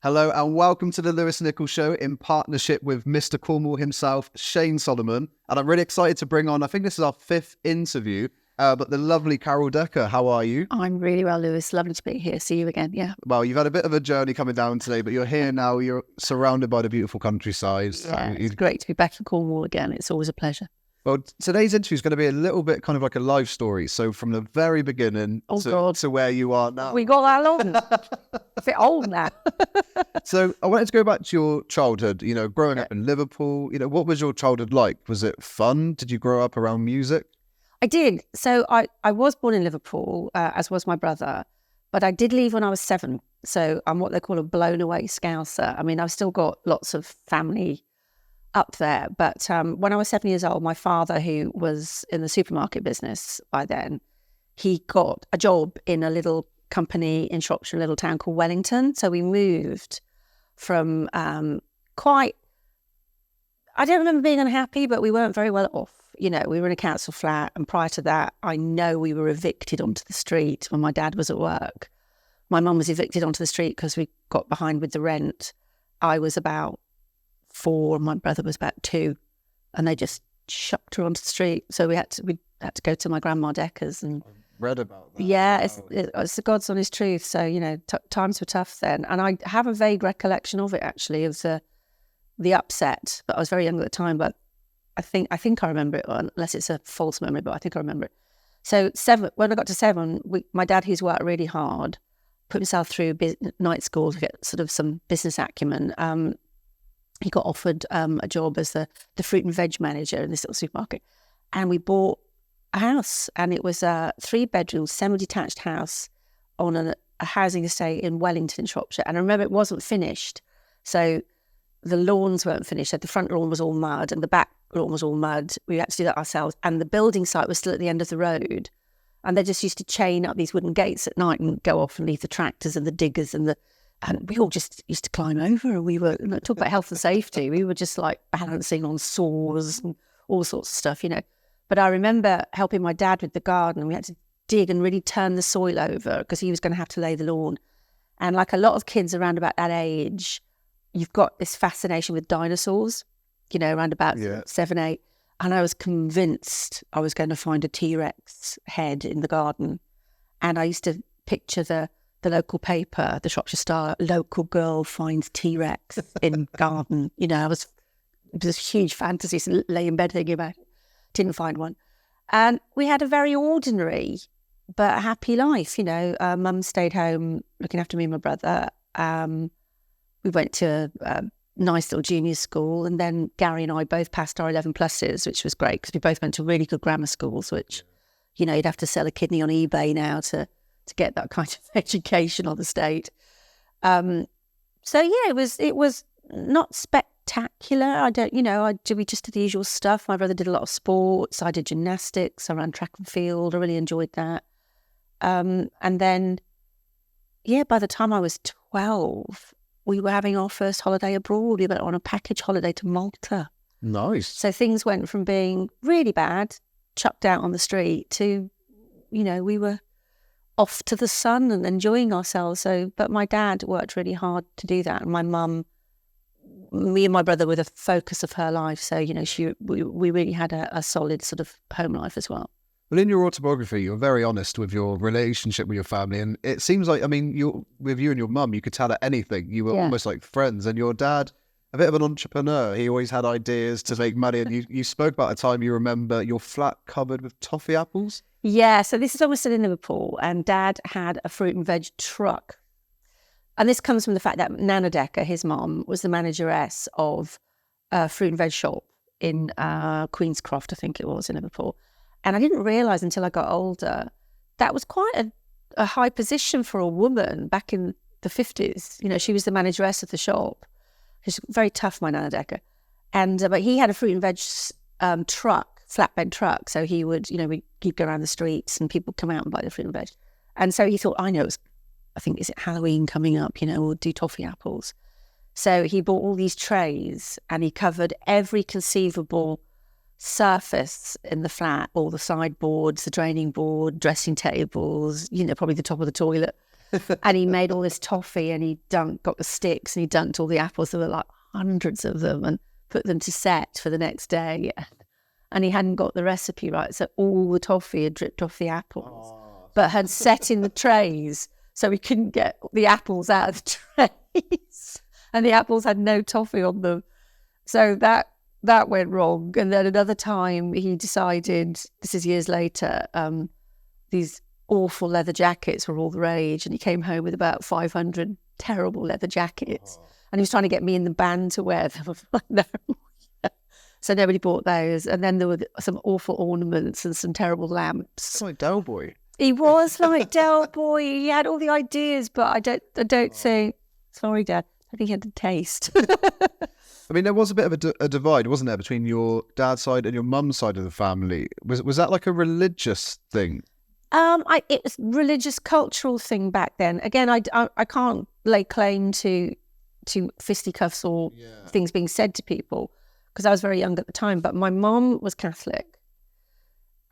Hello and welcome to the Lewis Nichols Show in partnership with Mr. Cornwall himself, Shane Solomon. And I'm really excited to bring on, I think this is our 5th interview, but the lovely Carol Decker. How are you? I'm really well, Lewis. Lovely to be here. See you again. Yeah. Well, you've had a bit of a journey coming down today, but you're here now. You're surrounded by the beautiful countryside. Yeah, it's great to be back in Cornwall again. It's always a pleasure. Well, today's interview is going to be a little bit kind of like a life story. So from the very beginning to where you are now. We got that long. A bit old now. So I wanted to go back to your childhood, growing up in Liverpool. What was your childhood like? Was it fun? Did you grow up around music? I did. So I was born in Liverpool, as was my brother, but I did leave when I was 7. So I'm what they call a blown away Scouser. I mean, I've still got lots of family up there. But when I was 7 years old, my father, who was in the supermarket business by then, he got a job in a little company in Shropshire, a little town called Wellington. So we moved from I don't remember being unhappy, but we weren't very well off. We were in a council flat. And prior to that, I know we were evicted onto the street when my dad was at work. My mum was evicted onto the street because we got behind with the rent. I was about 4, my brother was about 2, and they just chucked her onto the street. So we had to go to my grandma Decker's. And I read about that. Yeah, it's the God's honest truth. So times were tough then, and I have a vague recollection of it actually, of the upset. But I was very young at the time. But I think I remember it, unless it's a false memory. But I think I remember it. So 7, when I got to 7, my dad, who's worked really hard, put himself through night school to get sort of some business acumen. He got offered a job as the fruit and veg manager in this little supermarket. And we bought a house, and it was a 3-bedroom, semi-detached house on a housing estate in Wellington, in Shropshire. And I remember it wasn't finished. So the lawns weren't finished. So the front lawn was all mud and the back lawn was all mud. We had to do that ourselves. And the building site was still at the end of the road. And they just used to chain up these wooden gates at night and go off and leave the tractors and the diggers and we all just used to climb over, and we were, talk about health and safety, we were just like balancing on saws and all sorts of stuff, But I remember helping my dad with the garden, and we had to dig and really turn the soil over because he was going to have to lay the lawn. And like a lot of kids around about that age, you've got this fascination with dinosaurs, around about 7, 8. And I was convinced I was going to find a T-Rex head in the garden. And I used to picture the local paper, the Shropshire Star, local girl finds T-Rex in garden. It was a huge fantasy, so lay in bed thinking about it. Didn't find one. And we had a very ordinary but happy life. Mum stayed home looking after me and my brother. We went to a nice little junior school, and then Gary and I both passed our 11 pluses, which was great because we both went to really good grammar schools, which, you'd have to sell a kidney on eBay now to get that kind of education on the state. It was not spectacular. We just did the usual stuff. My brother did a lot of sports. I did gymnastics. I ran track and field. I really enjoyed that. And then, by the time I was 12, we were having our first holiday abroad. We went on a package holiday to Malta. Nice. So things went from being really bad, chucked out on the street, to, we were off to the sun and enjoying ourselves. But my dad worked really hard to do that. And my mum, me and my brother were the focus of her life. So, we really had a solid sort of home life as well. Well, in your autobiography, you're very honest with your relationship with your family. And it seems like, with you and your mum, you could tell her anything. You were almost like friends. And your dad, a bit of an entrepreneur, he always had ideas to make money. And you spoke about a time you remember your flat covered with toffee apples. Yeah, so this is when we're still in Liverpool, and Dad had a fruit and veg truck. And this comes from the fact that Nana Decker, his mom, was the manageress of a fruit and veg shop in Queen's Croft, I think it was, in Liverpool. And I didn't realise until I got older, that was quite a high position for a woman back in the 50s. She was the manageress of the shop. She's very tough, my Nana Decker. And but he had a fruit and veg truck, flatbed truck. So he would, he'd go around the streets and people would come out and buy the fruit and veg. And so he thought, I think, is it Halloween coming up? We'll do toffee apples. So he bought all these trays and he covered every conceivable surface in the flat, all the sideboards, the draining board, dressing tables, probably the top of the toilet. And he made all this toffee, and he got the sticks, and he dunked all the apples. There were like hundreds of them, and put them to set for the next day. And he hadn't got the recipe right, so all the toffee had dripped off the apples, but had set in the trays, so we couldn't get the apples out of the trays. And the apples had no toffee on them. So that went wrong. And then another time he decided, this is years later, these awful leather jackets were all the rage. And he came home with about 500 terrible leather jackets. And he was trying to get me in the band to wear them. No. So nobody bought those. And then there were some awful ornaments and some terrible lamps. It's like Del Boy. He was like Del Boy. He had all the ideas, but I don't think, sorry, Dad, I think he had the taste. I mean, there was a bit of a divide, wasn't there, between your dad's side and your mum's side of the family? Was that like a religious thing? It was religious, cultural thing back then. Again, I can't lay claim to fisticuffs or things being said to people because I was very young at the time. But my mum was Catholic,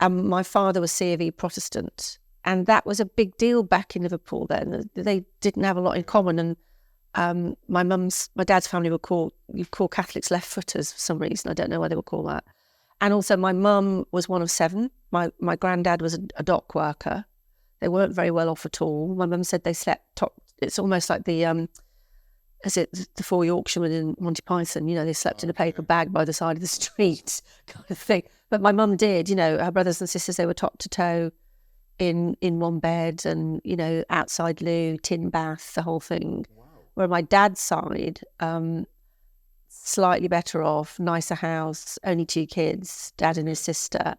and my father was C of E Protestant, and that was a big deal back in Liverpool. Then they didn't have a lot in common, and my dad's family were called Catholics left footers for some reason. I don't know why they were called that. And also my mum was one of 7. My granddad was a dock worker. They weren't very well off at all. My mum said they slept top. It's almost like the 4 Yorkshiremen in Monty Python. They slept in a paper bag by the side of the street kind of thing. But my mum did. Her brothers and sisters, they were top to toe in one bed, and outside loo, tin bath, the whole thing. Where my dad's side, slightly better off, nicer house, only 2 kids, dad and his sister.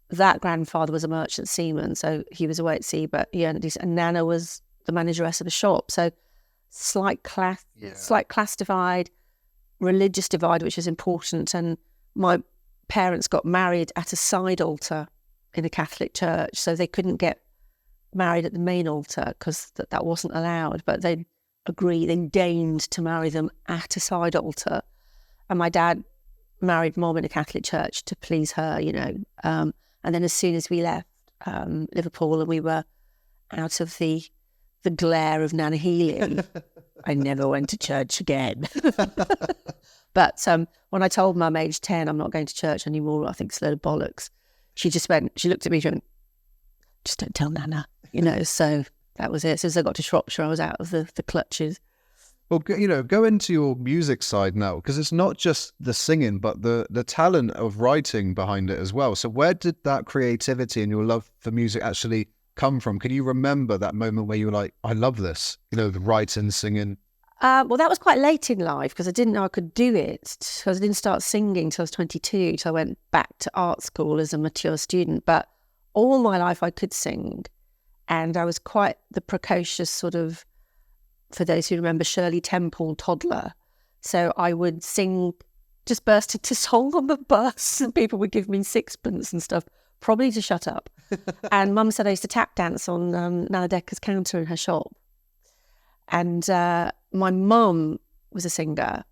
That grandfather was a merchant seaman, so he was away at sea, but he earned decent. And Nana was the manageress of a shop. So slight class divide, religious divide, which is important. And my parents got married at a side altar in the Catholic church, so they couldn't get married at the main altar because that wasn't allowed. But they deigned to marry them at a side altar. And my dad married Mom in a Catholic church to please her, and then as soon as we left Liverpool and we were out of the glare of Nana Healy, I never went to church again. But when I told Mum, age 10, I'm not going to church anymore, I think it's a load of bollocks, she looked at me and went, just don't tell Nana, so that was it. As soon as I got to Shropshire, I was out of the clutches. Well, go into your music side now, because it's not just the singing, but the talent of writing behind it as well. So where did that creativity and your love for music actually come from? Can you remember that moment where you were like, I love this, the writing, singing? Well, that was quite late in life because I didn't know I could do it. Because I didn't start singing till I was 22. So I went back to art school as a mature student. But all my life I could sing. And I was quite the precocious sort of, for those who remember, Shirley Temple toddler. So I would sing, just burst into song on the bus, and people would give me sixpence and stuff, probably to shut up. And Mum said I used to tap dance on Nana Decker's counter in her shop. And my mum was a singer,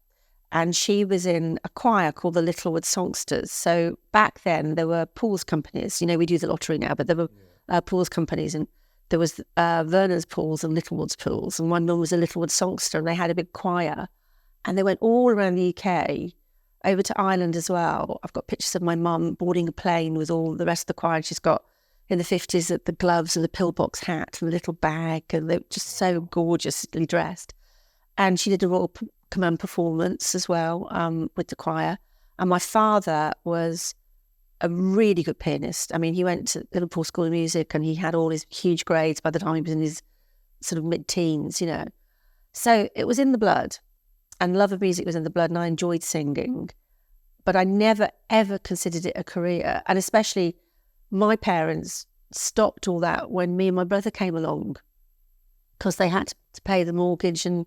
and she was in a choir called the Littlewood Songsters. So back then there were pools companies. We do the lottery now, but there were pools companies, and there was Vernon's Pools and Littlewood's Pools, and my mum was a Littlewood songster, and they had a big choir, and they went all around the UK, over to Ireland as well. I've got pictures of my mum boarding a plane with all the rest of the choir, and she's got, in the 50s, the gloves and the pillbox hat and the little bag, and they were just so gorgeously dressed. And she did a Royal Command performance as well with the choir. And my father was a really good pianist. I mean, he went to Liverpool School of Music and he had all his huge grades by the time he was in his sort of mid-teens, So it was in the blood, and love of music was in the blood, and I enjoyed singing. But I never, ever considered it a career. And especially my parents stopped all that when me and my brother came along, because they had to pay the mortgage, and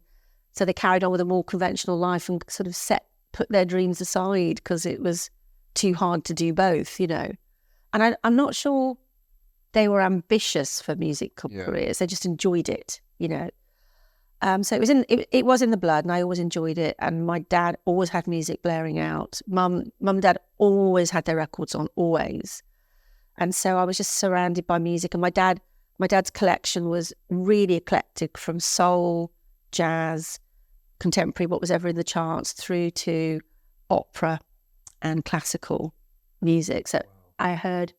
so they carried on with a more conventional life and sort of put their dreams aside because it was too hard to do both, And I'm not sure they were ambitious for musical careers. They just enjoyed it, So it was in the blood, and I always enjoyed it. And my dad always had music blaring out. Mum and Dad always had their records on, always. And so I was just surrounded by music. And my dad My dad's collection was really eclectic, from soul, jazz, contemporary, what was ever in the charts, through to opera and classical music. So I heard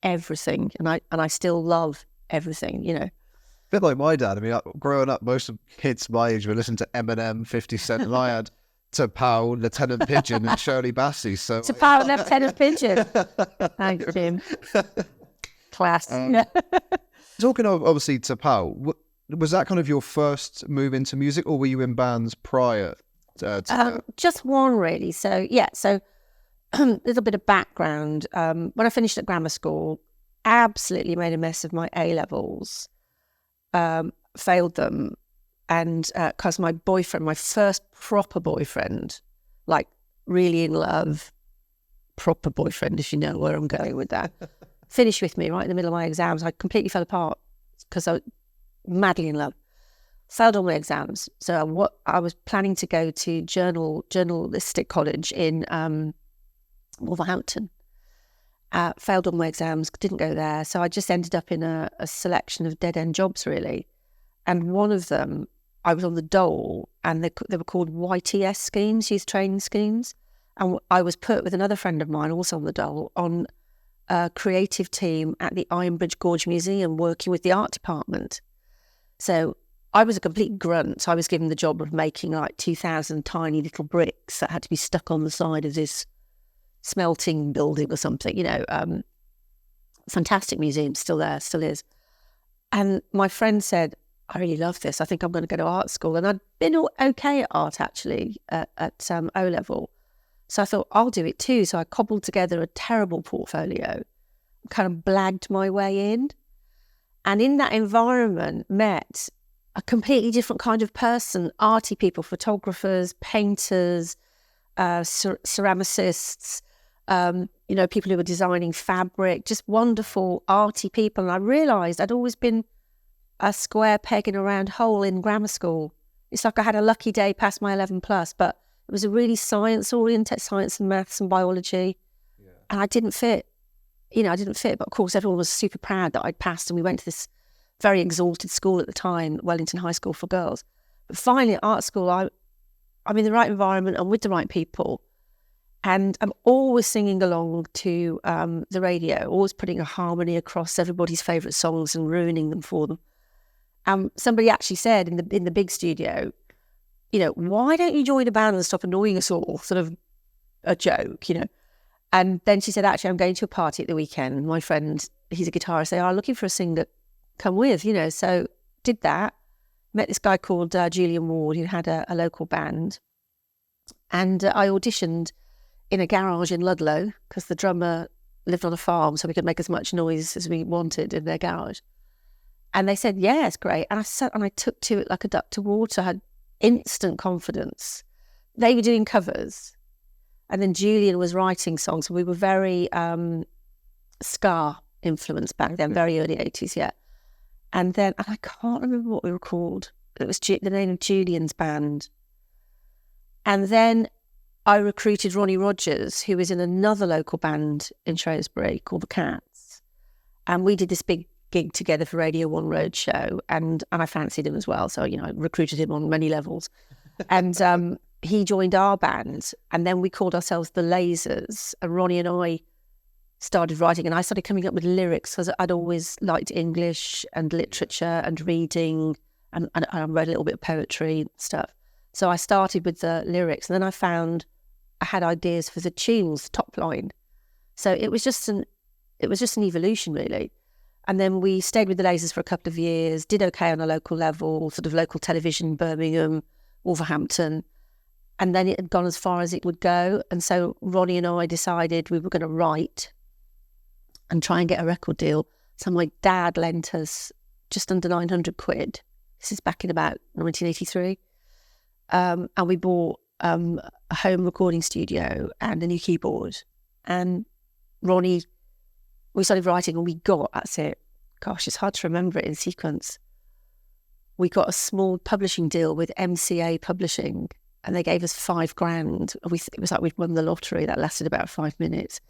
everything, and I still love everything, you know. Bit like my dad. I mean, growing up, most of kids my age were listening to Eminem, 50 Cent, and I had T'Pau, Lieutenant Pigeon, and Shirley Bassey. So T'Pau, Lieutenant Pigeon. Thanks, Jim. Class. Talking of, obviously, T'Pau, was that kind of your first move into music, or were you in bands prior to that? Just one, really. So, yeah, a little bit of background. When I finished at grammar school, absolutely made a mess of my A-levels. Failed them, and because my boyfriend, my first proper boyfriend, like really in love, proper boyfriend, if you know where I'm going with that, finished with me right in the middle of my exams. I completely fell apart because I was madly in love. Failed all my exams. So I was planning to go to journalistic college in Wolverhampton. Failed all my exams, didn't go there. So I just ended up in a selection of dead-end jobs, really. And one of them, I was on the dole, and they were called YTS schemes, youth training schemes. And I was put with another friend of mine, also on the dole, on a creative team at the Ironbridge Gorge Museum, working with the art department. So I was a complete grunt. I was given the job of making like 2,000 tiny little bricks that had to be stuck on the side of this smelting building or something, you know. Fantastic museum, still there, still is. And my friend said, I really love this. I think I'm going to go to art school. And I'd been okay at art, actually, at O-level. So I thought, I'll do it too. So I cobbled together a terrible portfolio, kind of blagged my way in. And in that environment, met a completely different kind of person, arty people, photographers, painters, ceramicists, you know, people who were designing fabric, just wonderful arty people. And I realised I'd always been a square peg in a round hole in grammar school. It's like I had a lucky day past my 11 plus, but it was a really science-oriented, science and maths and biology. Yeah. And I didn't fit. You know, I didn't fit. But of course, everyone was super proud that I'd passed, and we went to this very exalted school at the time, Wellington High School for Girls. But finally, at art school, I'm in the right environment and with the right people. And I'm always singing along to the radio, always putting a harmony across everybody's favourite songs and ruining them for them. Somebody actually said in the big studio, you know, why don't you join a band and stop annoying us all? Sort of a joke, you know. And then she said, actually, I'm going to a party at the weekend. My friend, he's a guitarist, they are looking for a singer, come with, you know. So did that. Met this guy called Julian Ward, who had a local band. And I auditioned in a garage in Ludlow because the drummer lived on a farm, so we could make as much noise as we wanted in their garage. And they said, yeah, it's great. And I sat and I took to it like a duck to water. I had instant confidence. They were doing covers. And then Julian was writing songs. We were very ska influenced back then, very early 80s, yeah. And I can't remember what we were called. It was the name of Julian's band. And then I recruited Ronnie Rogers, who was in another local band in Shrewsbury called The Cats. And we did this big gig together for Radio 1 Roadshow. And I fancied him as well. So, you know, I recruited him on many levels. And he joined our band. And then we called ourselves The Lasers. And Ronnie and I started writing. And I started coming up with lyrics because I'd always liked English and literature and reading. And I read a little bit of poetry and stuff. So I started with the lyrics. And then I found I had ideas for the tunes, the top line. So it was just an evolution, really. And then we stayed with the Lasers for a couple of years, did okay on a local level, sort of local television, Birmingham, Wolverhampton. And then it had gone as far as it would go. And so Ronnie and I decided we were going to write and try and get a record deal. So my dad lent us just under 900 quid. This is back in about 1983. And we bought a home recording studio and a new keyboard. And Ronnie, we started writing and we got, that's it. Gosh, it's hard to remember it in sequence. We got a small publishing deal with MCA Publishing and they gave us $5,000. It was like we'd won the lottery. That lasted about 5 minutes.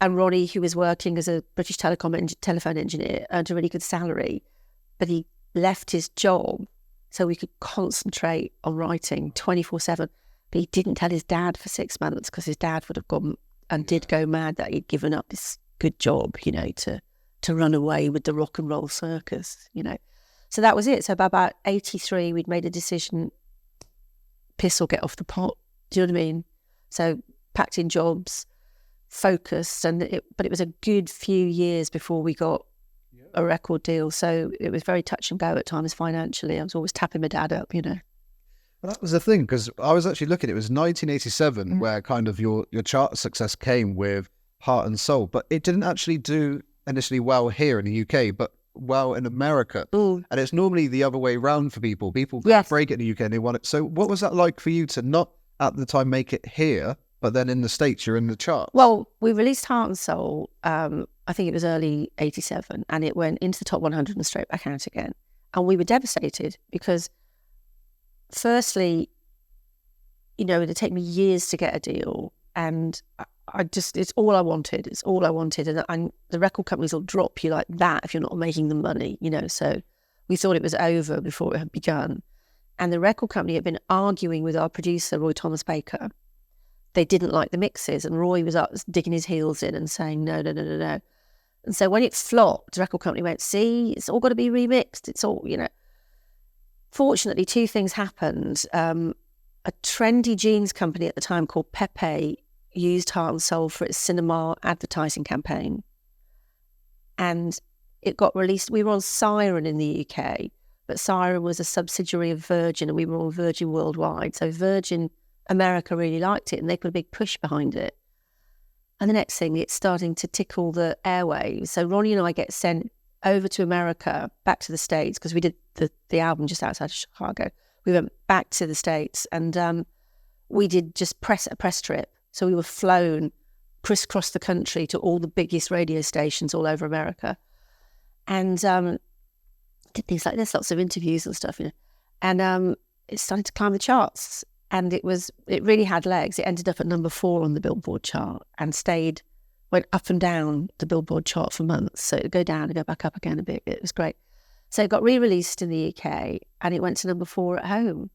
And Ronnie, who was working as a British telephone engineer, earned a really good salary, but he left his job so we could concentrate on writing 24/7. But he didn't tell his dad for 6 months because his dad would have gone and did go mad that he'd given up this good job, to run away with the rock and roll circus, So that was it. So by about 83, we'd made a decision, piss or get off the pot. Do you know what I mean? So packed in jobs, focused, but it was a good few years before we got a record deal. So it was very touch and go at times financially. I was always tapping my dad up, Well, that was the thing, because I was actually looking, it was 1987 where kind of your chart success came with Heart and Soul, but it didn't actually do initially well here in the UK, but well in America. Ooh. And it's normally the other way around for people. People break it in the UK and they want it. So what was that like for you to not at the time make it here, but then in the States you're in the chart? Well, we released Heart and Soul, I think it was early 87, and it went into the top 100 and straight back out again. And we were devastated because firstly, it'd take me years to get a deal, and it's all I wanted. It's all I wanted. And the record companies will drop you like that if you're not making the money, So we thought it was over before it had begun. And the record company had been arguing with our producer, Roy Thomas Baker. They didn't like the mixes, and Roy was up digging his heels in and saying, no. And so when it flopped, the record company went, see, it's all got to be remixed. It's all, Fortunately, two things happened. A trendy jeans company at the time called Pepe used Heart and Soul for its cinema advertising campaign. And it got released. We were on Siren in the UK, but Siren was a subsidiary of Virgin, and we were on Virgin Worldwide. So Virgin America really liked it, and they put a big push behind it. And the next thing, it's starting to tickle the airwaves. So Ronnie and I get sent over to America, back to the States, because we did the album just outside of Chicago. We went back to the States, and we did just a press trip. So we were flown crisscross the country to all the biggest radio stations all over America, and did things like this, lots of interviews and stuff, And it started to climb the charts, and it really had legs. It ended up at number 4 on the Billboard chart and went up and down the Billboard chart for months. So it'd go down and go back up again a bit. It was great. So it got re-released in the UK, and it went to number 4 at home.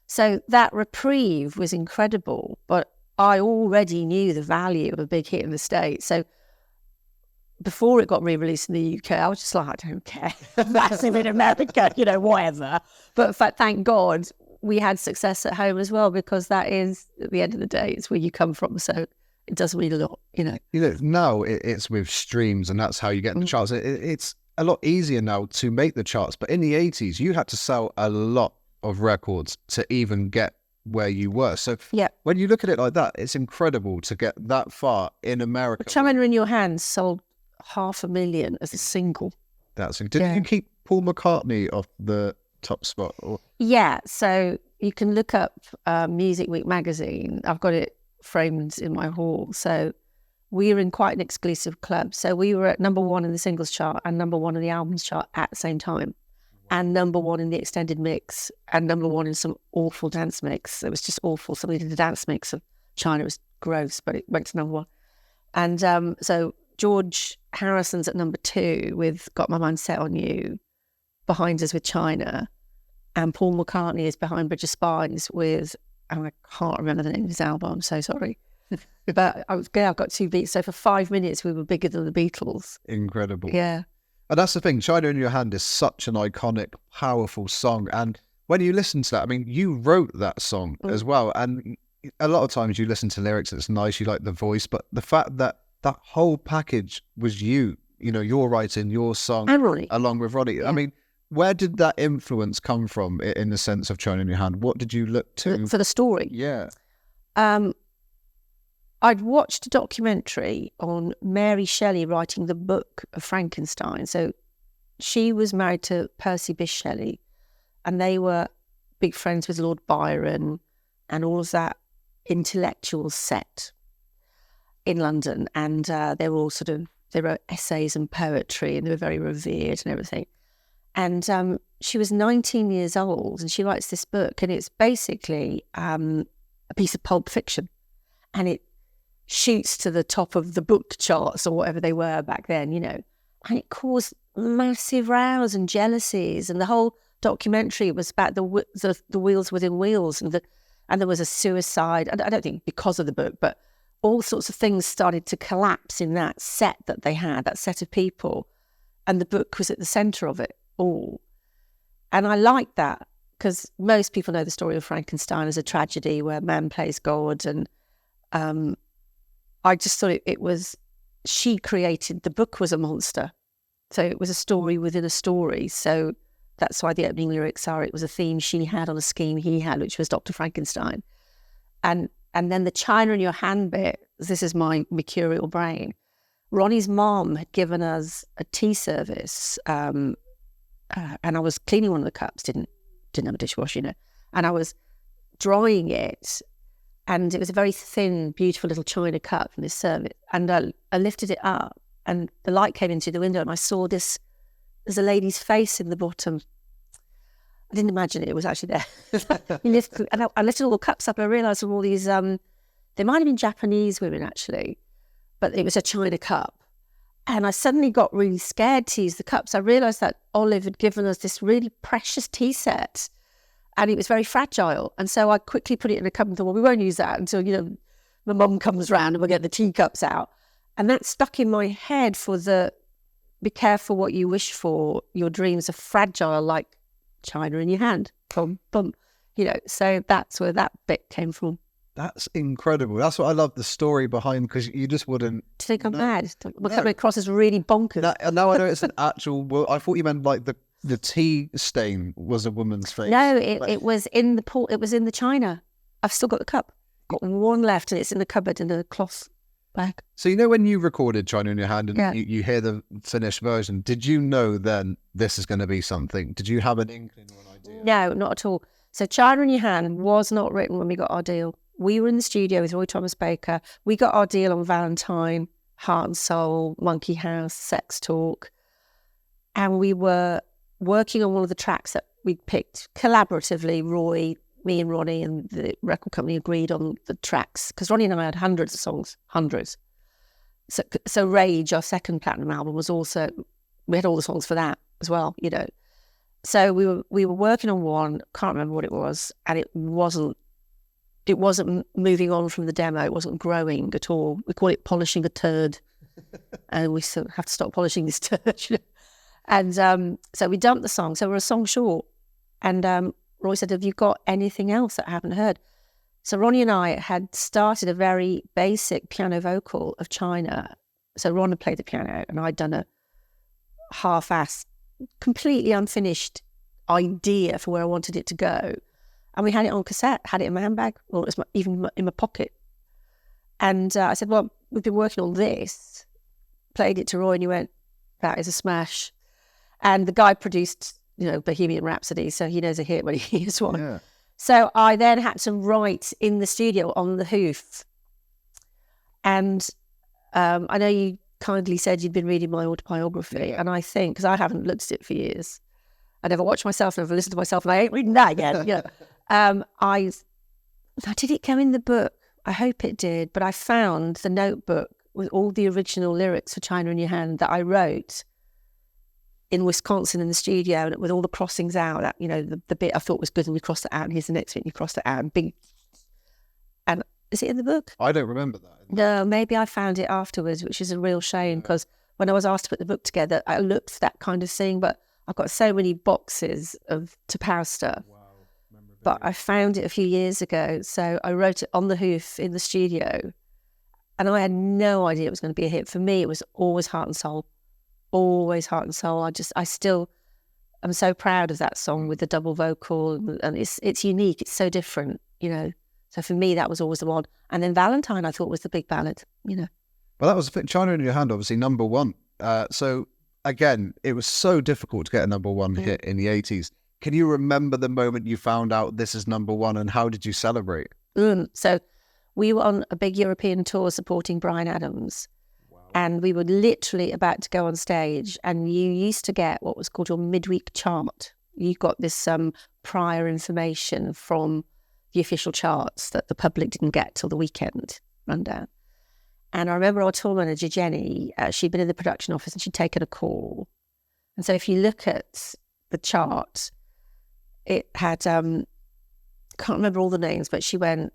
So that reprieve was incredible, but I already knew the value of a big hit in the States. So before it got re-released in the UK, I was just like, I don't care. That's in America, whatever. But in fact, thank God we had success at home as well, because that is, at the end of the day, it's where you come from. So it does mean a lot, Now it's with streams, and that's how you get in the charts. It's a lot easier now to make the charts, but in the 80s, you had to sell a lot of records to even get where you were. So when you look at it like that, it's incredible to get that far in America. Tremor in Your Hands sold 500,000 as a single. Did you keep Paul McCartney off the top spot? Or? Yeah, so you can look up Music Week magazine. I've got it framed in my hall. So we were in quite an exclusive club. So we were at number 1 in the singles chart and number 1 in the albums chart at the same time, and number 1 in the extended mix, and number 1 in some awful dance mix. It was just awful. Somebody did a dance mix of China. It was gross, but it went to number 1. And so George Harrison's at number 2 with Got My Mind Set on You, behind us with China, and Paul McCartney is behind Bridge of Spies with, I can't remember the name of his album, I'm so sorry. But I've got 2 beats. So for 5 minutes, we were bigger than the Beatles. Incredible. Yeah. And that's the thing, China in Your Hand is such an iconic, powerful song. And when you listen to that, I mean, you wrote that song as well. And a lot of times you listen to lyrics, it's nice, you like the voice, but the fact that that whole package was you're writing your song and Ronnie, along with Ronnie. Yeah. I mean, where did that influence come from in the sense of China in Your Hand? What did you look to? For the story? Yeah. I'd watched a documentary on Mary Shelley writing the book of Frankenstein. So she was married to Percy Bysshe Shelley, and they were big friends with Lord Byron and all of that intellectual set in London. And they wrote essays and poetry, and they were very revered and everything. And she was 19 years old, and she writes this book, and it's basically a piece of pulp fiction. And shoots to the top of the book charts or whatever they were back then, you know. And it caused massive rows and jealousies. And the whole documentary was about the wheels within wheels. And there was a suicide. I don't think because of the book, but all sorts of things started to collapse in that set that they had, that set of people. And the book was at the centre of it all. And I liked that because most people know the story of Frankenstein as a tragedy where man plays God. And I just thought it was, she created, the book was a monster. So it was a story within a story. So that's why the opening lyrics are, it was a theme she had on a scheme he had, which was Dr. Frankenstein. And then the China in your hand bit, this is my mercurial brain. Ronnie's mom had given us a tea service, and I was cleaning one of the cups, didn't have a dishwasher, you know, and I was drying it, and it was a very thin, beautiful little china cup from this service, and I lifted it up, and the light came into the window, and I saw there's a lady's face in the bottom. I didn't imagine it was actually there. And I lifted all the cups up, and I realised from all these, they might have been Japanese women actually, but it was a china cup. And I suddenly got really scared to use the cups. I realised that Olive had given us this really precious tea set, and it was very fragile. And so I quickly put it in a cup and thought, well, we won't use that until, you know, my mum comes round and we'll get the teacups out. And that stuck in my head for be careful what you wish for. Your dreams are fragile like china in your hand. Boom, boom. You know, so that's where that bit came from. That's incredible. That's what I love, the story behind, because you just wouldn't... Do you think I'm mad? We're coming across as really bonkers. Now I know it's an actual... Well, I thought you meant like the tea stain was a woman's face. No, it was in the pool. It was in the china. I've still got the cup. Got one left, and it's in the cupboard in the cloth bag. So you know when you recorded China in Your Hand and Yeah. you hear the finished version, did you know then this is going to be something? Did you have an inkling or an idea? No, not at all. So China in Your Hand was not written when we got our deal. We were in the studio with Roy Thomas Baker. We got our deal on Valentine, Heart and Soul, Monkey House, Sex Talk. And we were working on one of the tracks that we picked collaboratively. Roy, me and Ronnie and the record company agreed on the tracks because Ronnie and I had hundreds of songs, hundreds. So Rage, our second platinum album, was also, we had all the songs for that as well, you know. So we were working on one, can't remember what it was, and it wasn't moving on from the demo. It wasn't growing at all. We call it polishing a turd. And we still have to stop polishing this turd. You know? And so we dumped the song. So we're a song short. And Roy said, have you got anything else that I haven't heard? So Ronnie and I had started a very basic piano vocal of China. So Ron had played the piano and I'd done a half-assed, completely unfinished idea for where I wanted it to go. And we had it on cassette, had it in my handbag, or it was even in my pocket. And I said, well, we've been working on this. Played it to Roy and he went, that is a smash. And the guy produced, you know, Bohemian Rhapsody, so he knows a hit when he hears one. Yeah. So I then had to write in the studio on the hoof. And I know you kindly said you'd been reading my autobiography, and I think, because I haven't looked at it for years, I never watched myself, never listened to myself, and I ain't reading that again. You know. Did it go in the book? I hope it did, but I found the notebook with all the original lyrics for China in Your Hand that I wrote in Wisconsin in the studio, and with all the crossings out, that, you know, the bit I thought was good, and we crossed it out, and here's the next bit, and you crossed it out, and big. And is it in the book? I don't remember that. No, maybe I found it afterwards, which is a real shame, because when I was asked to put the book together, I looked for that kind of thing, but I've got so many boxes of To Power stuff. Wow. But I found it a few years ago, so I wrote it on the hoof in the studio, and I had no idea it was going to be a hit. For me, it was always Heart and Soul, always Heart and Soul. I'm so proud of that song with the double vocal, and it's unique. It's so different, you know. So for me, that was always the one. And then Valentine, I thought, was the big ballad, you know. Well, that was China in Your Hand, obviously number one. So again, it was so difficult to get a number one hit in the 80s. Can you remember the moment you found out this is number one, and how did you celebrate? So we were on a big European tour supporting Bryan Adams. Wow. And we were literally about to go on stage, and you used to get what was called your midweek chart. You got this prior information from the official charts that the public didn't get till the weekend rundown. And I remember our tour manager, Jenny, she'd been in the production office and she'd taken a call. And so if you look at the chart, it had, can't remember all the names, but she went,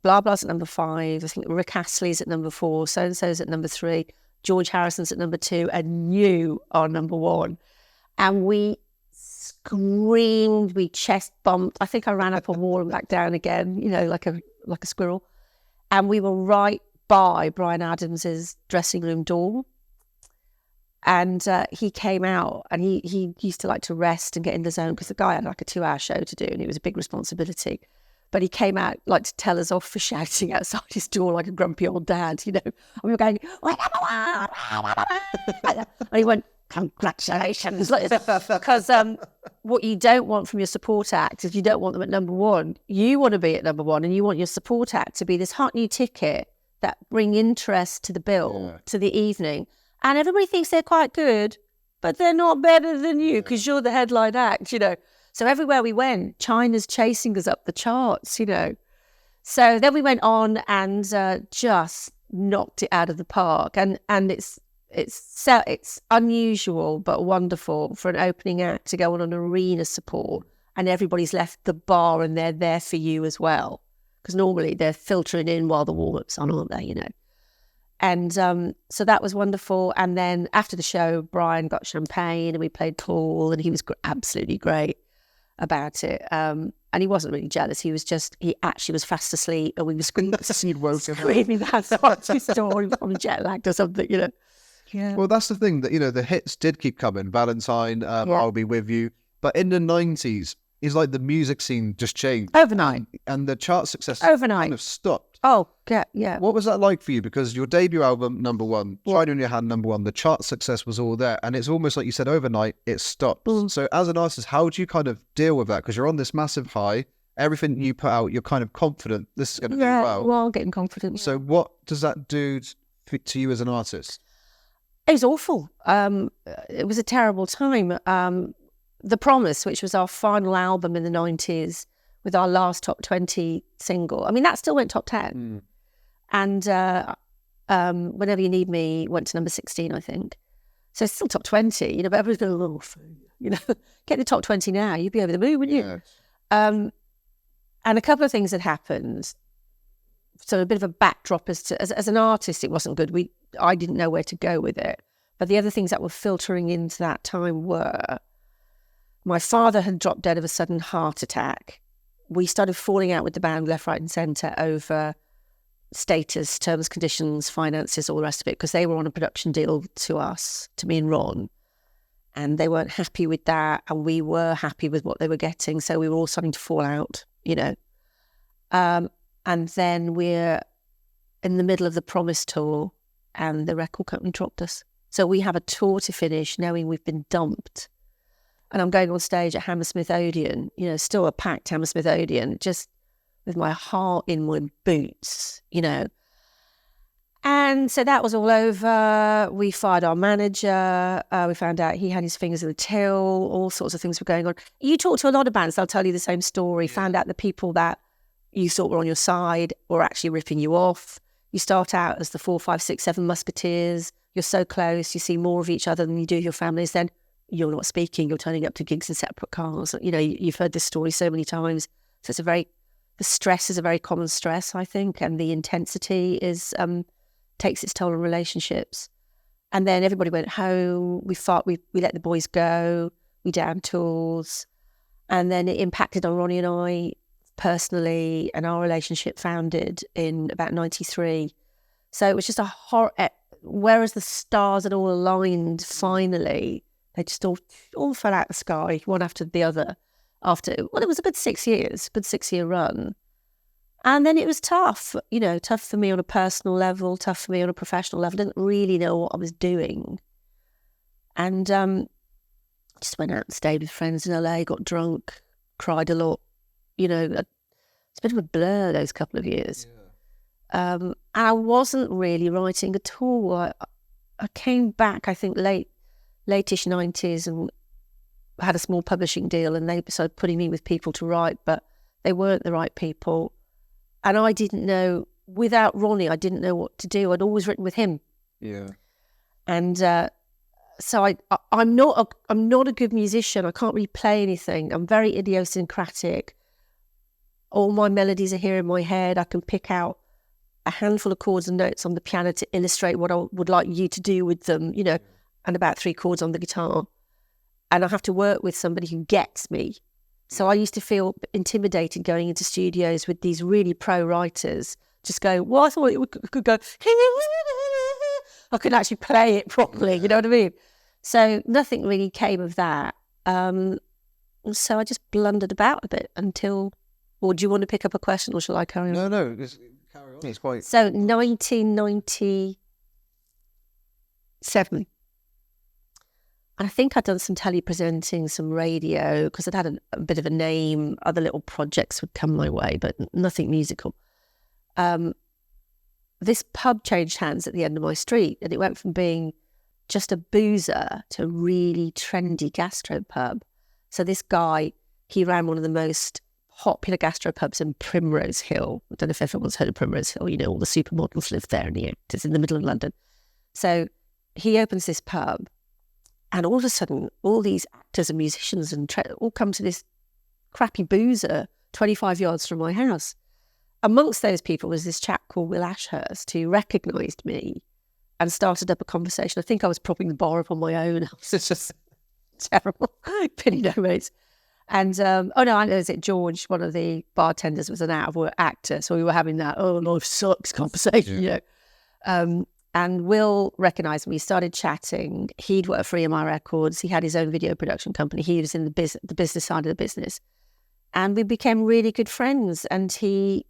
blah, blah's at number 5. I think Rick Astley's at number 4. So-and-so's at number 3. George Harrison's at number 2. And you are number 1. And we screamed, we chest bumped. I think I ran up a wall and back down again, like a squirrel. And we were right by Bryan Adams's dressing room door. And he came out, and he used to like to rest and get in the zone because the guy had like a 2-hour show to do, and it was a big responsibility. But he came out like to tell us off for shouting outside his door like a grumpy old dad, And we were going, and he went, congratulations. Because what you don't want from your support act is you don't want them at number 1. You want to be at number 1, and you want your support act to be this hot new ticket that bring interest to the bill, to the evening. And everybody thinks they're quite good, but they're not better than you because you're the headline act, So everywhere we went, China's chasing us up the charts, So then we went on and just knocked it out of the park. And it's unusual but wonderful for an opening act to go on an arena support and everybody's left the bar and they're there for you as well. Because normally they're filtering in while the warm-up's on, aren't they, And so that was wonderful. And then after the show, Brian got champagne and we played pool, and he was absolutely great about it. And he wasn't really jealous. He actually was fast asleep, and we were screaming that's what his story on jet lagged or something, Yeah. Well, that's the thing that, the hits did keep coming. Valentine, I'll Be With You. But in the 90s, it's like the music scene just changed. Overnight. And the chart success kind of stopped. Oh, yeah. What was that like for you? Because your debut album, number 1, China in Your Hand, number 1, the chart success was all there. And it's almost like you said, overnight, it stopped. So as an artist, how do you kind of deal with that? Because you're on this massive high. Everything you put out, you're kind of confident this is going to do well. Well, getting confident. So what does that do to you as an artist? It was awful. It was a terrible time. The Promise, which was our final album in the 90s, with our last top 20 single. I mean, that still went top 10. And Whenever You Need Me went to number 16, I think. So it's still top 20, but everyone's going, get the top 20 now. You'd be over the moon, wouldn't you? And a couple of things had happened. So a bit of a backdrop as an artist, it wasn't good. I didn't know where to go with it. But the other things that were filtering into that time were my father had dropped dead of a sudden heart attack. We started falling out with the band left, right and centre over status, terms, conditions, finances, all the rest of it, because they were on a production deal to me and Ron. And they weren't happy with that. And we were happy with what they were getting. So we were all starting to fall out, And then we're in the middle of the Promise tour and the record company dropped us. So we have a tour to finish knowing we've been dumped. And I'm going on stage at Hammersmith Odeon, still a packed Hammersmith Odeon, just with my heart in my boots, And so that was all over. We fired our manager. We found out he had his fingers in the till. All sorts of things were going on. You talk to a lot of bands, they'll tell you the same story. Yeah. Found out the people that you thought were on your side were actually ripping you off. You start out as the 4, 5, 6, 7 musketeers. You're so close. You see more of each other than you do your families. Then you're not speaking. You're turning up to gigs in separate cars. You've heard this story so many times. So the stress is a very common stress, I think, and the intensity is takes its toll on relationships. And then everybody went home. We let the boys go. We downed tools, and then it impacted on Ronnie and I personally, and our relationship founded in about 93. So it was just a horror. Whereas the stars had all aligned, finally, they just all fell out of the sky, one after the other. It was a good 6 years, good 6-year run. And then it was tough, tough for me on a personal level, tough for me on a professional level. I didn't really know what I was doing. And just went out and stayed with friends in LA, got drunk, cried a lot. It's a bit of a blur those couple of years. Yeah. And I wasn't really writing at all. I came back, I think, late-ish 90s and had a small publishing deal, and they started putting me with people to write, but they weren't the right people. And I didn't know without Ronnie, I didn't know what to do. I'd always written with him. Yeah. And so I'm not a good musician. I can't really play anything. I'm very idiosyncratic. All my melodies are here in my head. I can pick out a handful of chords and notes on the piano to illustrate what I would like you to do with them, you know, and about 3 chords on the guitar. And I have to work with somebody who gets me. So I used to feel intimidated going into studios with these really pro writers, just going, well, I thought it could go, I could actually play it properly, you know what I mean? So nothing really came of that. So I just blundered about a bit until, or do you want to pick up a question or shall I carry on? No, just carry on. It's quite... So 1997. And I think I'd done some tele-presenting, some radio, because I'd had a bit of a name. Other little projects would come my way, but nothing musical. This pub changed hands at the end of my street, and it went from being just a boozer to a really trendy gastropub. So this guy, he ran one of the most popular gastropubs in Primrose Hill. I don't know if everyone's heard of Primrose Hill. You know, all the supermodels live there in the end. It's in the middle of London. So he opens this pub, and all of a sudden, all these actors and musicians and all come to this crappy boozer 25 yards from my house. Amongst those people was this chap called Will Ashurst who recognised me and started up a conversation. I think I was propping the bar up on my own. It was just terrible. Pity no mates. And, I know is it George, one of the bartenders, was an out-of-work actor. So we were having that, oh, life sucks conversation, you know. And Will recognised me, started chatting. He'd worked for EMI Records. He had his own video production company. He was in the business side of the business. And we became really good friends. And he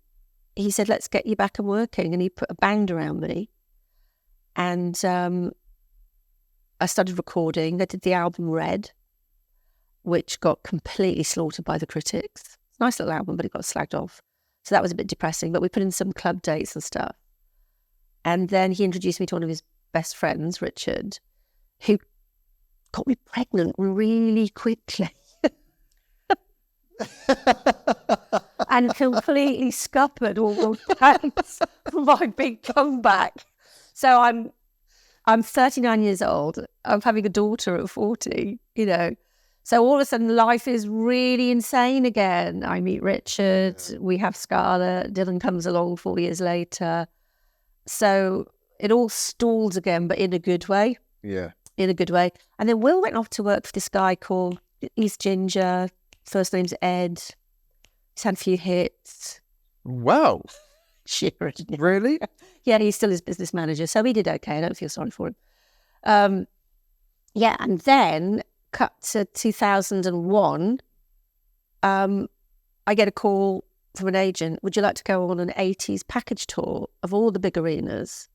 said, let's get you back and working. And he put a band around me. And I started recording. I did the album Red, which got completely slaughtered by the critics. It's a nice little album, but it got slagged off. So that was a bit depressing. But we put in some club dates and stuff. And then he introduced me to one of his best friends, Richard, who got me pregnant really quickly. And completely scuppered all the plans for my big comeback. So I'm 39 years old. I'm having a daughter at 40, you know. So all of a sudden life is really insane again. I meet Richard, we have Scarlett, Dylan comes along 4 years later. So it all stalls again, but in a good way. Yeah. In a good way. And then Will went off to work for this guy called, he's ginger, first name's Ed. He's had a few hits. Wow. Shivering. Really? Yeah, he's still his business manager. So he did okay. I don't feel sorry for him. Yeah, and then cut to 2001, I get a call from an agent. Would you like to go on an 80s package tour of all the big arenas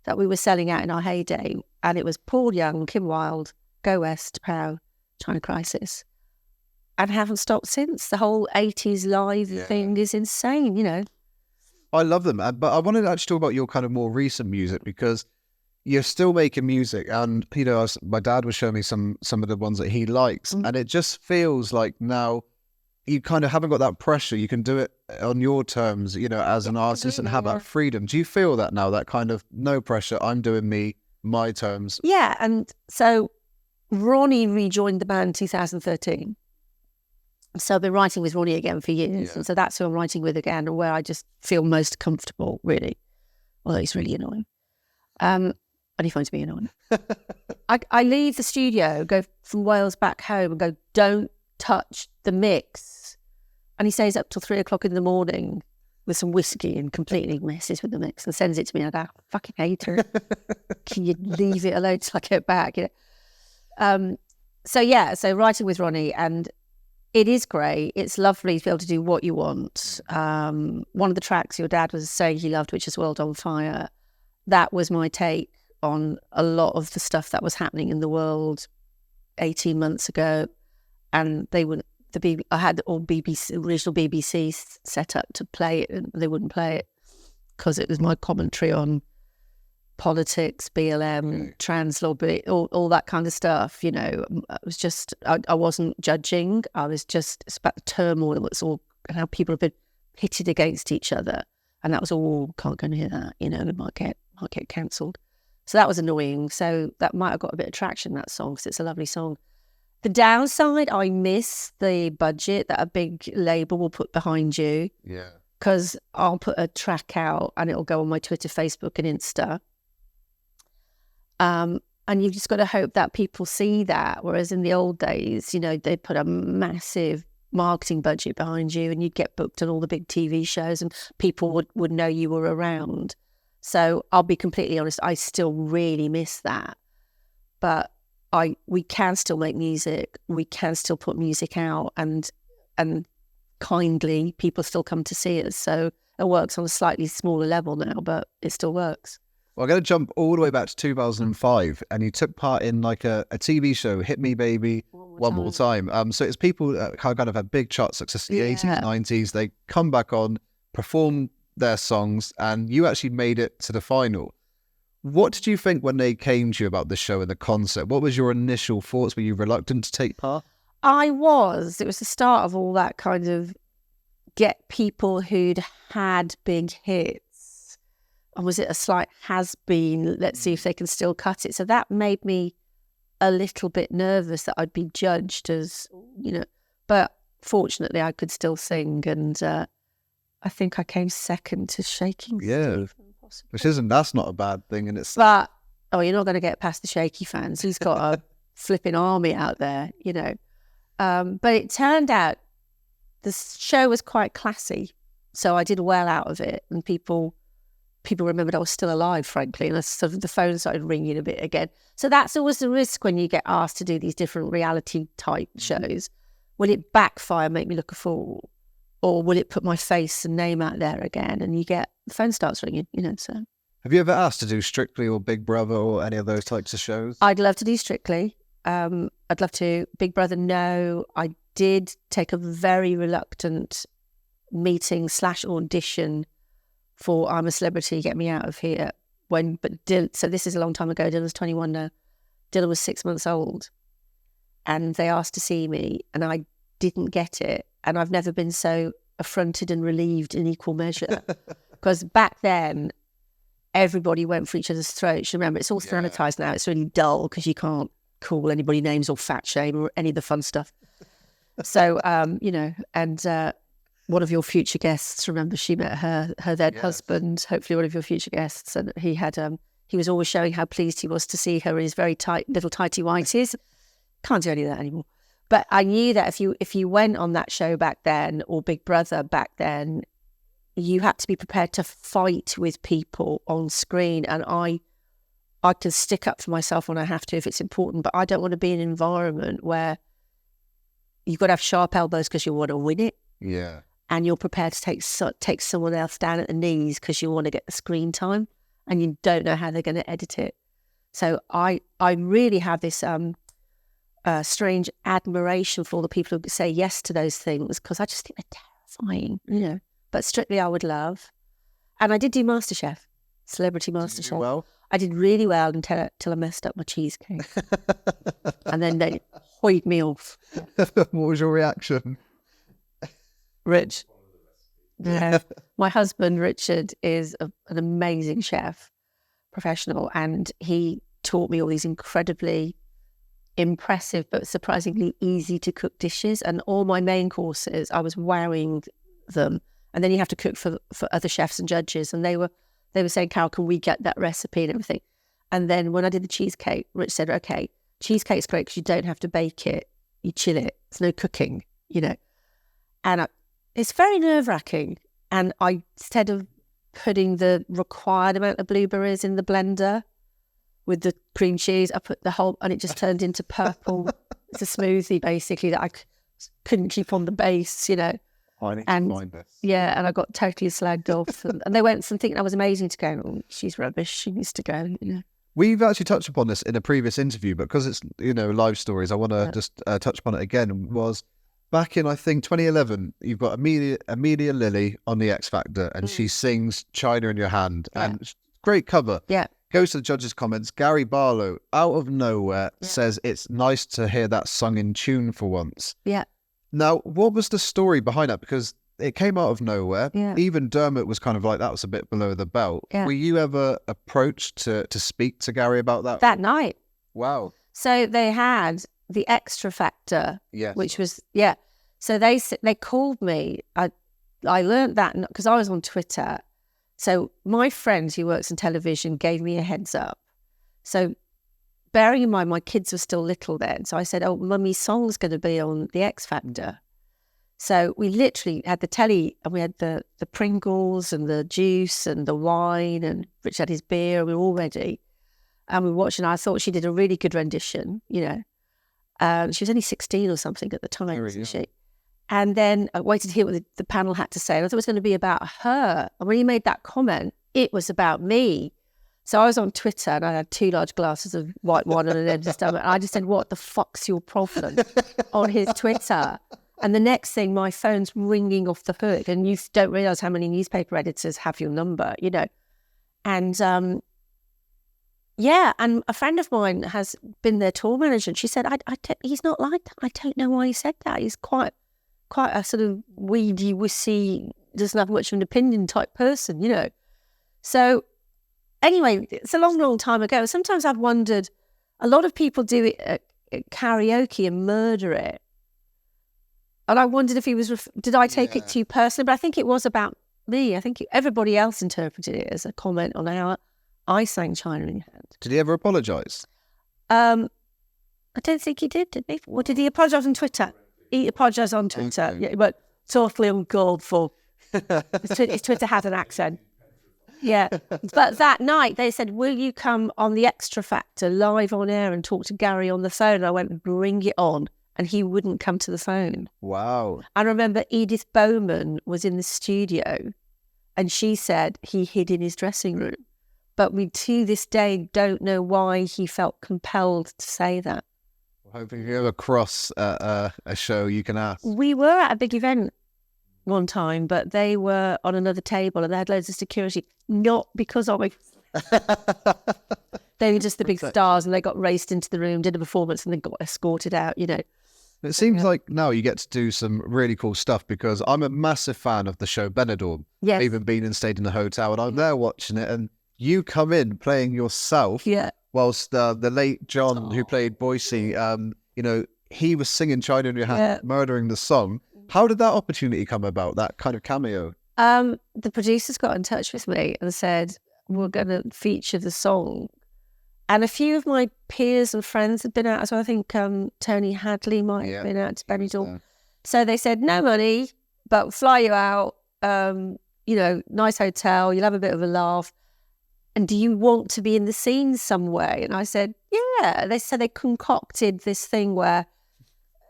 that we were selling out in our heyday? And it was Paul Young, Kim Wilde, Go West, Pow, China Crisis. And haven't stopped since. The whole 80s live thing is insane, you know. I love them. But I wanted to actually talk about your kind of more recent music because you're still making music. And, you know, my dad was showing me some of the ones that he likes. And it just feels like now you kind of haven't got that pressure. You can do it on your terms, you know, as an artist and have that freedom. Do you feel that now, that kind of no pressure, I'm doing me, my terms? Yeah. And so Ronnie rejoined the band 2013. So I've been writing with Ronnie again for years. And so that's who I'm writing with again and where I just feel most comfortable, really. Although he's really annoying. And he finds me annoying. I leave the studio, go from Wales back home and go, don't touch the mix. And he stays up till 3 o'clock in the morning with some whiskey and completely messes with the mix and sends it to me. And I go, I fucking hate her. Can you leave it alone till I get back? You know? So writing with Ronnie, and it is great. It's lovely to be able to do what you want. One of the tracks your dad was saying he loved, which is World on Fire, that was my take on a lot of the stuff that was happening in the world 18 months ago. And I had all original BBC set up to play it, and they wouldn't play it because it was my commentary on politics, BLM, trans lobby, all that kind of stuff. You know, it was just, I wasn't judging. I was just, it's about the turmoil. It's all how people have been pitted against each other. And that was all, can't go and hear that, you know, it might get cancelled. So that was annoying. So that might have got a bit of traction, that song, because it's a lovely song. The downside, I miss the budget that a big label will put behind you. Yeah. Because I'll put a track out and it'll go on my Twitter, Facebook and Insta. And you've just got to hope that people see that. Whereas in the old days, you know, they'd put a massive marketing budget behind you and you'd get booked on all the big TV shows and people would know you were around. So I'll be completely honest, I still really miss that. But we can still make music. We can still put music out and kindly people still come to see us. So it works on a slightly smaller level now, but it still works. Well, I'm going to jump all the way back to 2005, and you took part in like a TV show, Hit Me Baby, One More Time. So it's people that kind of had big chart success in the 80s, 90s. They come back on, perform their songs, and you actually made it to the final. What did you think when they came to you about the show and the concept? What was your initial thoughts? Were you reluctant to take part? I was. It was the start of all that kind of get people who'd had big hits. And was it a slight has-been? Let's see if they can still cut it. So that made me a little bit nervous that I'd be judged as, you know. But fortunately, I could still sing. And I think I came second to Shaking Steve. That's not a bad thing in itself. But, you're not going to get past the Shaky fans. He's got a flipping army out there, you know. But it turned out the show was quite classy. So I did well out of it. And people remembered I was still alive, frankly. And sort of the phone started ringing a bit again. So that's always the risk when you get asked to do these different reality type shows. Will it backfire, make me look a fool? Or will it put my face and name out there again? And the phone starts ringing, you know, so. Have you ever asked to do Strictly or Big Brother or any of those types of shows? I'd love to do Strictly. I'd love to. Big Brother, no. I did take a very reluctant meeting / audition for I'm a Celebrity, Get Me Out of Here. So this is a long time ago. Dylan's 21 now. Dylan was 6 months old. And they asked to see me and I didn't get it. And I've never been so affronted and relieved in equal measure. Because back then, everybody went for each other's throats. Remember, it's all sanitized now. It's really dull because you can't call anybody names or fat shame or any of the fun stuff. So, you know, and one of your future guests, remember, she met her then husband, hopefully one of your future guests, and he was always showing how pleased he was to see her in his very tight little tighty whities. Can't do any of that anymore. But I knew that if you went on that show back then, or Big Brother back then, you had to be prepared to fight with people on screen. And I can stick up for myself when I have to if it's important, but I don't want to be in an environment where you've got to have sharp elbows because you want to win it. Yeah. And you're prepared to take someone else down at the knees because you want to get the screen time and you don't know how they're going to edit it. So I really have this strange admiration for all the people who say yes to those things because I just think they're terrifying, you know. But Strictly I would love. And I did do MasterChef, Celebrity MasterChef. Did you do well? I did really well until I messed up my cheesecake. And then they hoyed me off. What was your reaction? Rich. Yeah. My husband, Richard, is an amazing chef, professional, and he taught me all these incredibly impressive but surprisingly easy to cook dishes. And all my main courses, I was wowing them. And then you have to cook for other chefs and judges. And they were saying, Carol, can we get that recipe and everything? And then when I did the cheesecake, Rich said, okay, cheesecake's great because you don't have to bake it. You chill it. It's no cooking, you know. And it's very nerve-wracking. And instead of putting the required amount of blueberries in the blender with the cream cheese, I put the whole, and it just turned into purple. It's a smoothie, basically, that I couldn't keep on the base, you know. I need to find this. Yeah, and I got totally slagged off. And they went from thinking I was amazing to going, oh, she's rubbish, she needs to go, you know. We've actually touched upon this in a previous interview, but because it's, you know, live stories, I want to just touch upon it again. Was back in, I think, 2011, you've got Amelia Lilly on the X Factor, and she sings China in Your Hand. Yeah. And great cover. Yeah. Goes to the judges' comments. Gary Barlow, out of nowhere, says it's nice to hear that sung in tune for once. Yeah. Now, what was the story behind that? Because it came out of nowhere. Yeah. Even Dermot was kind of like, that was a bit below the belt. Yeah. Were you ever approached to speak to Gary about that? That night. Wow. So they had the Extra Factor, Yes. which was, yeah. So they called me. I learned that because I was on Twitter. So my friend who works in television gave me a heads up. So bearing in mind, my kids were still little then. So I said, oh, Mummy's song's going to be on the X Factor. So we literally had the telly and we had the Pringles and the juice and the wine, and Rich had his beer. We were all ready. And we were watching. I thought she did a really good rendition, you know. She was only 16 or something at the time, wasn't she? And then I waited to hear what the panel had to say. And I thought it was going to be about her. And when he made that comment, it was about me. So I was on Twitter and I had 2 large glasses of white wine on an empty stomach. And I just said, what the fuck's your problem on his Twitter? And the next thing, my phone's ringing off the hook. And you don't realise how many newspaper editors have your number, you know. And yeah, and a friend of mine has been their tour manager. And she said, he's not like that. I don't know why he said that. He's quite a sort of weedy, wussy, doesn't have much of an opinion type person, you know. So anyway, it's a long, long time ago. Sometimes I've wondered, a lot of people do it at karaoke and murder it. And I wondered if he was, did I take it too personally? But I think it was about me. I think everybody else interpreted it as a comment on how I sang China in Your Hand. Did he ever apologise? I don't think he did he? Or did he apologise on Twitter? He apologised on Twitter. Okay. Yeah, but totally uncalled for. His Twitter had an accent. Yeah. But that night they said, will you come on the Extra Factor live on air and talk to Gary on the phone? And I went, bring it on. And he wouldn't come to the phone. Wow. I remember Edith Bowman was in the studio and she said he hid in his dressing room. But we, to this day, don't know why he felt compelled to say that. I'm hoping if you ever cross a show, you can ask. We were at a big event one time, but they were on another table and they had loads of security. Not because of it. They were just the big stars and they got raced into the room, did a performance and then got escorted out, you know. It seems like now you get to do some really cool stuff because I'm a massive fan of the show Benidorm. Yes. I've even been and stayed in a hotel and I'm there watching it and you come in playing yourself. Yeah. Whilst the late John, who played Boise, you know, he was singing China in Your Hand, murdering the song. How did that opportunity come about, that kind of cameo? The producers got in touch with me and said, we're going to feature the song. And a few of my peers and friends had been out as well. I think Tony Hadley might have been out to Benidorm. So they said, no money, but we'll fly you out, you know, nice hotel, you'll have a bit of a laugh. And do you want to be in the scene some way? And I said, yeah. They said they concocted this thing where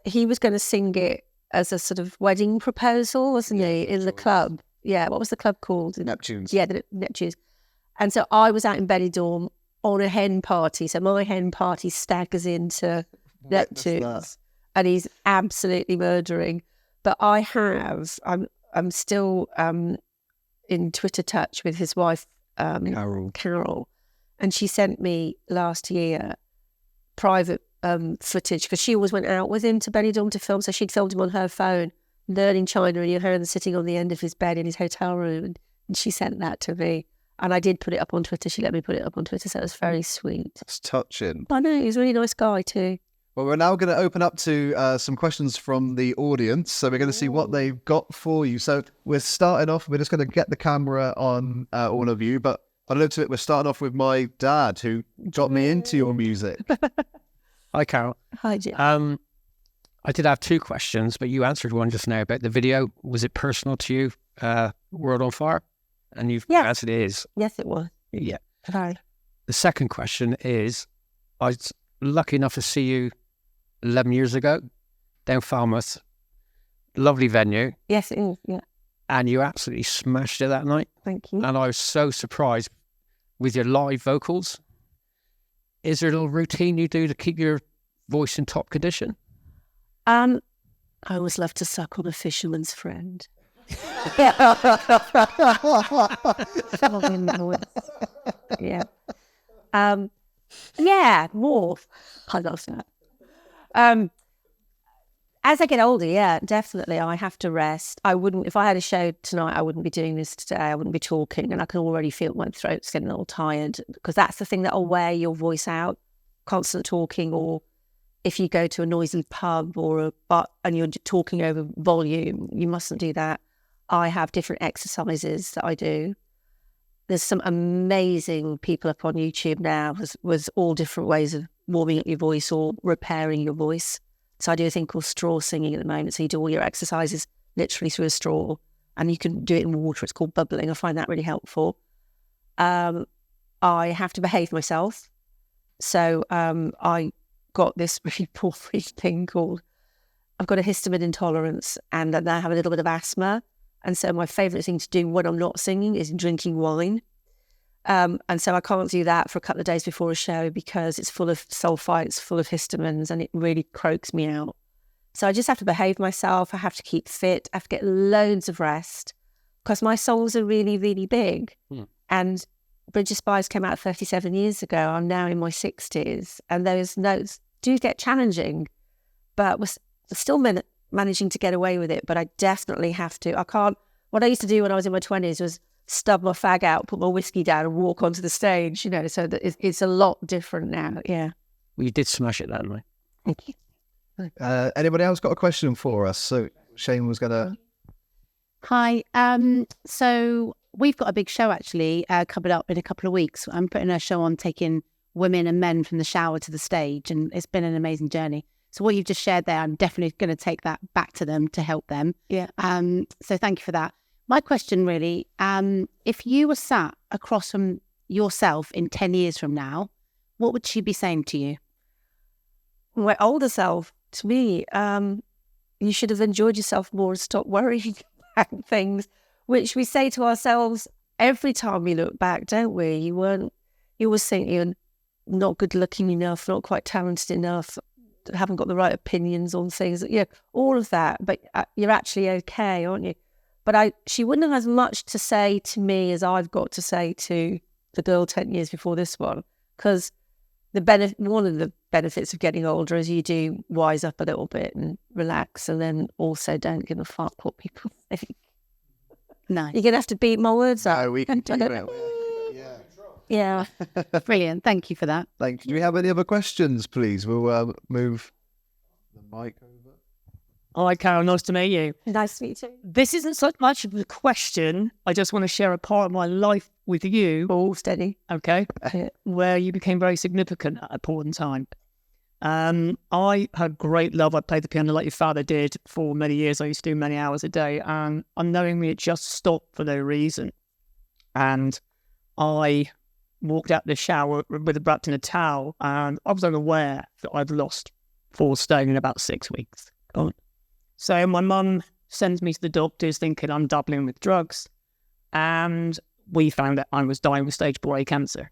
he was going to sing it as a sort of wedding proposal, wasn't he, in the club? Yeah, what was the club called? Neptune's. Yeah, the Neptune's. And so I was out in Benidorm on a hen party. So my hen party staggers into Neptune's and he's absolutely murdering. But I'm still in Twitter touch with his wife, Carol. And she sent me last year private footage because she always went out with him to Benidorm to film. So she'd filmed him on her phone, learning China in Your Hand and sitting on the end of his bed in his hotel room. And she sent that to me. And I did put it up on Twitter. She let me put it up on Twitter. So it was very sweet. It's touching. I know, he's a really nice guy too. Well, we're now going to open up to some questions from the audience. So we're going to see what they've got for you. So we're starting off, we're just going to get the camera on all of you. But by the looks of it, we're starting off with my dad, who got me into your music. Hi, Carol. Hi, Jim. I did have 2 questions, but you answered one just now about the video. Was it personal to you, World on Fire? And you've answered it is. Yes, it was. Yeah. Hi. The second question is, I was lucky enough to see you 11 years ago down Falmouth. Lovely venue. Yes, it is, yeah. And you absolutely smashed it that night. Thank you. And I was so surprised with your live vocals. Is there a little routine you do to keep your voice in top condition? I always love to suck on a fisherman's friend. Yeah. Yeah. Yeah, more. I love that. As I get older, yeah, definitely, I have to rest. I wouldn't, if I had a show tonight, I wouldn't be doing this today. I wouldn't be talking, and I can already feel my throat's getting a little tired, because that's the thing that'll wear your voice out, constant talking. Or if you go to a noisy pub or a bar and you're talking over volume, you mustn't do that. I have different exercises that I do. There's some amazing people up on YouTube now with all different ways of warming up your voice or repairing your voice. So I do a thing called straw singing at the moment. So you do all your exercises literally through a straw, and you can do it in water. It's called bubbling. I find that really helpful. I have to behave myself. So I got this really poor thing called, I've got a histamine intolerance, and then I have a little bit of asthma. And so my favourite thing to do when I'm not singing is drinking wine. And so I can't do that for a couple of days before a show because it's full of sulfites, full of histamines, and it really croaks me out. So I just have to behave myself. I have to keep fit. I have to get loads of rest because my songs are really, really big. And Bridge of Spies came out 37 years ago. I'm now in my 60s, and those notes do get challenging, but we're still managing to get away with it. But I definitely have to. I can't. What I used to do when I was in my 20s was stub my fag out, put my whiskey down, and walk onto the stage. You know, so that it's a lot different now. Yeah. Well, you did smash it that night. Thank you. Anybody else got a question for us? So Shane was going to... Hi. So we've got a big show actually coming up in a couple of weeks. I'm putting a show on taking women and men from the shower to the stage, and it's been an amazing journey. So what you've just shared there, I'm definitely going to take that back to them to help them. Yeah. So thank you for that. My question really, if you were sat across from yourself in 10 years from now, what would she be saying to you? My older self, to me, you should have enjoyed yourself more and stopped worrying about things, which we say to ourselves every time we look back, don't we? You always think you're not good looking enough, not quite talented enough, haven't got the right opinions on things, all of that, but you're actually okay, aren't you? But she wouldn't have as much to say to me as I've got to say to the girl 10 years before this one, because one of the benefits of getting older is you do wise up a little bit and relax, and then also don't give a fuck what people think. No. You're going to have to beat my words up. No, we can do it. Yeah. Brilliant. Thank you for that. Thank you. Do we have any other questions, please? We'll move the mic over. Hi, Carol. Nice to meet you. Nice to meet you. This isn't so much of a question. I just want to share a part of my life with you. All steady. Okay. Where you became very significant at a point in time. I had great love. I played the piano like your father did for many years. I used to do many hours a day, and unknowingly it just stopped for no reason. And I walked out the shower wrapped in a towel, and I was unaware that I'd lost 4 stone in about 6 weeks. So my mum sends me to the doctors thinking I'm dabbling with drugs, and we found that I was dying with stage 4A cancer.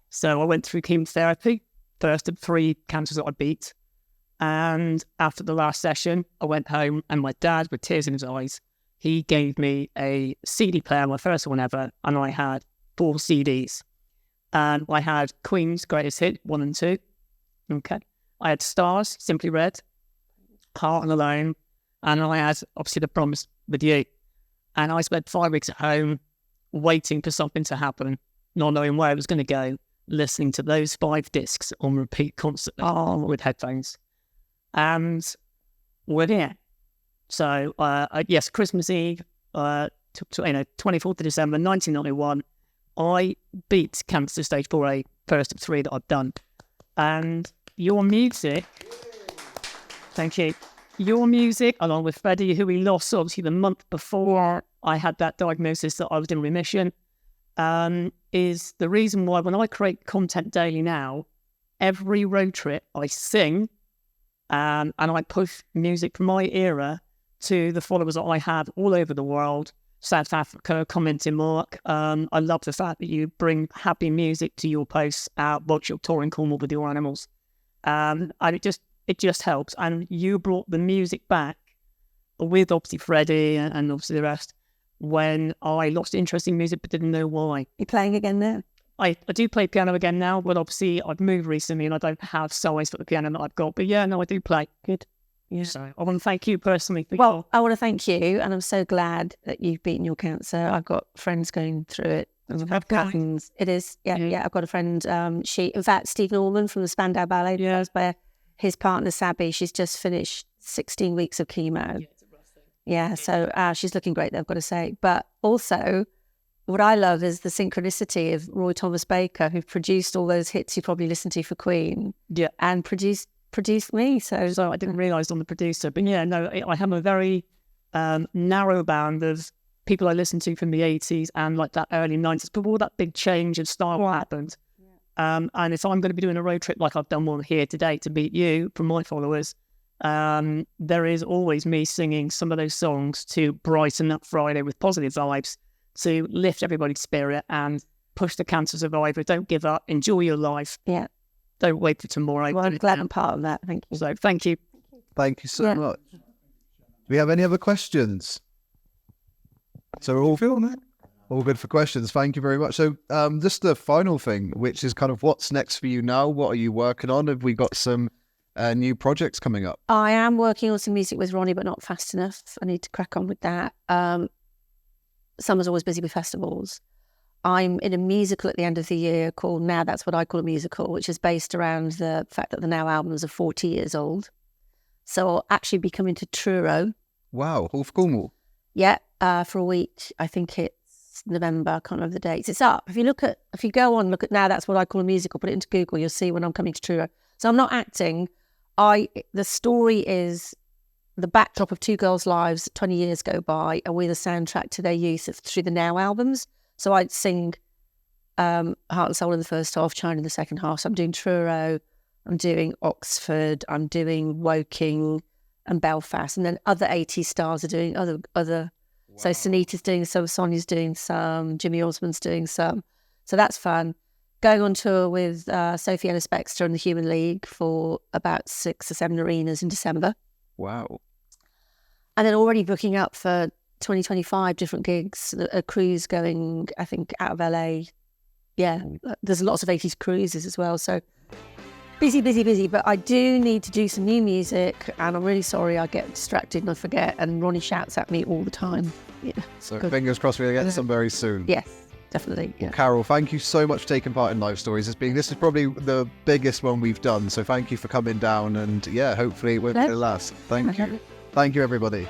So I went through chemotherapy, first of 3 cancers that I beat, and after the last session, I went home, and my dad, with tears in his eyes, he gave me a CD player, my first one ever, and I had 4 CDs. And I had Queen's Greatest Hit 1 and 2. Okay. I had Stars, Simply Red, Heart and Alone, and I had obviously The Promise with You. And I spent 5 weeks at home waiting for something to happen, not knowing where it was going to go, listening to those 5 discs on repeat constantly with headphones. And we're here. So, yes, Christmas Eve, 24th of December, 1991, I beat cancer stage 4A, first of 3 that I've done. And your music, thank you. Your music, along with Freddie, who we lost obviously the month before I had that diagnosis that I was in remission, is the reason why when I create content daily now, every road trip I sing and I push music from my era to the followers that I have all over the world. South Africa, commenting Mark. I love the fact that you bring happy music to your posts out whilst you're touring Cornwall with your animals. And it just helps. And you brought the music back with obviously Freddie and obviously the rest when I lost interest in music but didn't know why. You're playing again now? I do play piano again now, but obviously I've moved recently and I don't have size for the piano that I've got. But yeah, no, I do play. Good. Yeah. So I want to thank you personally. Well, I want to thank you, and I'm so glad that you've beaten your cancer. I've got friends going through it. I've had cousins. It is, yeah. I've got a friend. In fact, Steve Norman from the Spandau Ballet. Yeah, where his partner Sabby. She's just finished 16 weeks of chemo. Yeah, it's a rough thing. Yeah, so she's looking great. I've got to say, but also, what I love is the synchronicity of Roy Thomas Baker, who produced all those hits you probably listened to for Queen. Yeah, and produced me. So I didn't realise on the producer, but yeah, no, I have a very narrow band of people I listened to from the 80s and like that early 90s before that big change of style happened. Yeah. And if I'm going to be doing a road trip like I've done one here today to meet you from my followers, there is always me singing some of those songs to brighten up Friday with positive vibes, to lift everybody's spirit and push the cancer survivor. Don't give up. Enjoy your life. Yeah. Don't wait for tomorrow. Well, I'm glad I'm part of that. Thank you. So thank you. Thank you so much. Do we have any other questions? So we're all good for questions. Thank you very much. So just the final thing, which is kind of what's next for you now? What are you working on? Have we got some new projects coming up? I am working on some music with Ronnie, but not fast enough. I need to crack on with that. Summer's always busy with festivals. I'm in a musical at the end of the year called Now That's What I Call a Musical, which is based around the fact that the Now albums are 40 years old. So I'll actually be coming to Truro. Wow, Hall of Cornwall. Yeah, for a week. I think it's November. I can't remember the dates. It's up. If you go on, look at Now That's What I Call a Musical, put it into Google, you'll see when I'm coming to Truro. So I'm not acting. The story is the backdrop of two girls' lives 20 years go by, and we're the soundtrack to their youth through the Now albums. So I'd sing Heart and Soul in the first half, China in the second half. So I'm doing Truro, I'm doing Oxford, I'm doing Woking and Belfast, and then other 80s stars are doing other. Wow. So Sunita's doing some, Sonia's doing some, Jimmy Osmond's doing some. So that's fun. Going on tour with Sophie Ellis-Bextor and the Human League for about 6 or 7 arenas in December. Wow. And then already booking up for 2025 different gigs, a cruise going, I think, out of LA. Yeah, there's lots of 80s cruises as well. So busy. But I do need to do some new music, and I'm really sorry I get distracted and I forget. And Ronnie shouts at me all the time. Yeah. So fingers crossed we'll get some very soon. Yes, definitely. Yeah. Well, Carol, thank you so much for taking part in Life Stories. This is probably the biggest one we've done. So thank you for coming down, and yeah, hopefully it won't be the last. Thank you. Thank you, everybody.